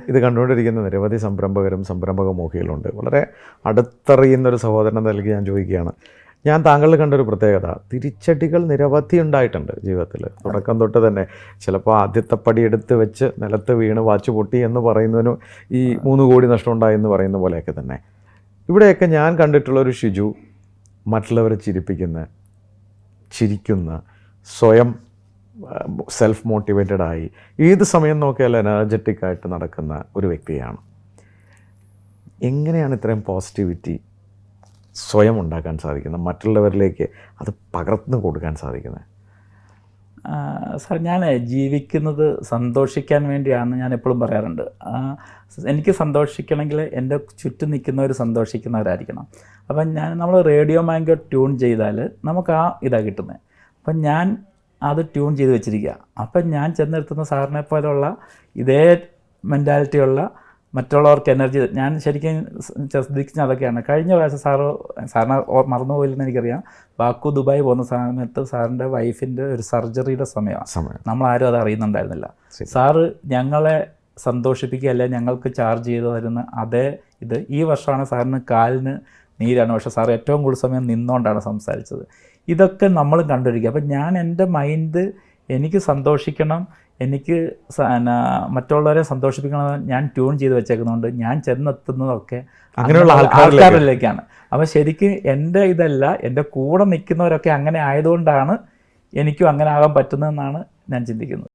ഇത് കണ്ടുകൊണ്ടിരിക്കുന്ന നിരവധി സംരംഭകരും സംരംഭകമോഹികളുണ്ട്. വളരെ അടുത്തറിയുന്നൊരു സഹോദരൻ നൽകി ഞാൻ ചോദിക്കുകയാണ്, ഞാൻ താങ്കളിൽ കണ്ടൊരു പ്രത്യേകത, തിരിച്ചടികൾ നിരവധി ഉണ്ടായിട്ടുണ്ട് ജീവിതത്തിൽ. തുടക്കം തൊട്ട് തന്നെ ചിലപ്പോൾ ആദ്യത്തെ പടി എടുത്ത് വെച്ച് നിലത്ത് വീണ് വാച്ച് പൊട്ടി എന്ന് പറയുന്നതിന് ഈ 3 കോടി നഷ്ടമുണ്ടായി എന്ന് പറയുന്ന പോലെയൊക്കെ തന്നെ ഇവിടെയൊക്കെ ഞാൻ കണ്ടിട്ടുള്ളൊരു ഷിജു മറ്റുള്ളവരെ ചിരിക്കുന്ന, സ്വയം സെൽഫ് മോട്ടിവേറ്റഡായി ഏത് സമയം നോക്കിയാലും എനർജറ്റിക്കായിട്ട് നടക്കുന്ന ഒരു വ്യക്തിയാണ്. എങ്ങനെയാണ് ഇത്രയും പോസിറ്റിവിറ്റി സ്വയം ഉണ്ടാക്കാൻ സാധിക്കുന്നത്, മറ്റുള്ളവരിലേക്ക് അത് പകർന്നു കൊടുക്കാൻ സാധിക്കുന്നത്? സാർ, ഞാൻ ജീവിക്കുന്നത് സന്തോഷിക്കാൻ വേണ്ടിയാണ്. ഞാൻ എപ്പോഴും പറയാറുണ്ട്, എനിക്ക് സന്തോഷിക്കണമെങ്കിൽ എൻ്റെ ചുറ്റും നിൽക്കുന്നവർ സന്തോഷിക്കുന്നവരായിരിക്കണം. അപ്പം നമ്മൾ റേഡിയോ മാംഗോ ട്യൂൺ ചെയ്താൽ നമുക്ക് ആ ഇതാണ് കിട്ടുന്നത്. അപ്പം ഞാൻ അത് ട്യൂൺ ചെയ്ത് വെച്ചിരിക്കുക. അപ്പം ഞാൻ ചെന്നെടുത്തുന്ന സാറിനെ പോലെയുള്ള ഇതേ മെൻറ്റാലിറ്റിയുള്ള മറ്റുള്ളവർക്ക് എനർജി ഞാൻ ശരിക്കും ശ്രദ്ധിക്കുന്ന അതൊക്കെയാണ്. കഴിഞ്ഞ പ്രാവശ്യം സാറിനെ മറന്നുപോയില്ലെന്ന് എനിക്കറിയാം, ബാക്കു ദുബായ് പോകുന്ന സമയത്ത് സാറിൻ്റെ വൈഫിൻ്റെ ഒരു സർജറിയുടെ സമയമാണ്. നമ്മളാരും അത് അറിയുന്നുണ്ടായിരുന്നില്ല. സാറ് ഞങ്ങളെ സന്തോഷിപ്പിക്കുകയല്ല, ഞങ്ങൾക്ക് ചാർജ് ചെയ്ത് തരുന്ന അതേ ഈ വർഷമാണ് സാറിന് കാലിന് നീരാണ്, പക്ഷേ സാർ ഏറ്റവും കൂടുതൽ സമയം നിന്നുകൊണ്ടാണ് സംസാരിച്ചത്. ഇതൊക്കെ നമ്മൾ കണ്ടിരിക്കുക. അപ്പം ഞാൻ എൻ്റെ മൈൻഡ് എനിക്ക് സന്തോഷിക്കണം, എനിക്ക് മറ്റുള്ളവരെ സന്തോഷിപ്പിക്കണം, ഞാൻ ട്യൂൺ ചെയ്ത് വെച്ചേക്കുന്നതുകൊണ്ട് ഞാൻ ചെന്നെത്തുന്നതൊക്കെ അങ്ങനെയുള്ള ആൾക്കാരിലേക്കാണ്. അപ്പോൾ ശരിക്കും എൻ്റെ ഇതല്ല, എൻ്റെ കൂടെ നിൽക്കുന്നവരൊക്കെ അങ്ങനെ ആയതുകൊണ്ടാണ് എനിക്കും അങ്ങനെ ആകാൻ പറ്റുന്നതെന്നാണ് ഞാൻ ചിന്തിക്കുന്നത്.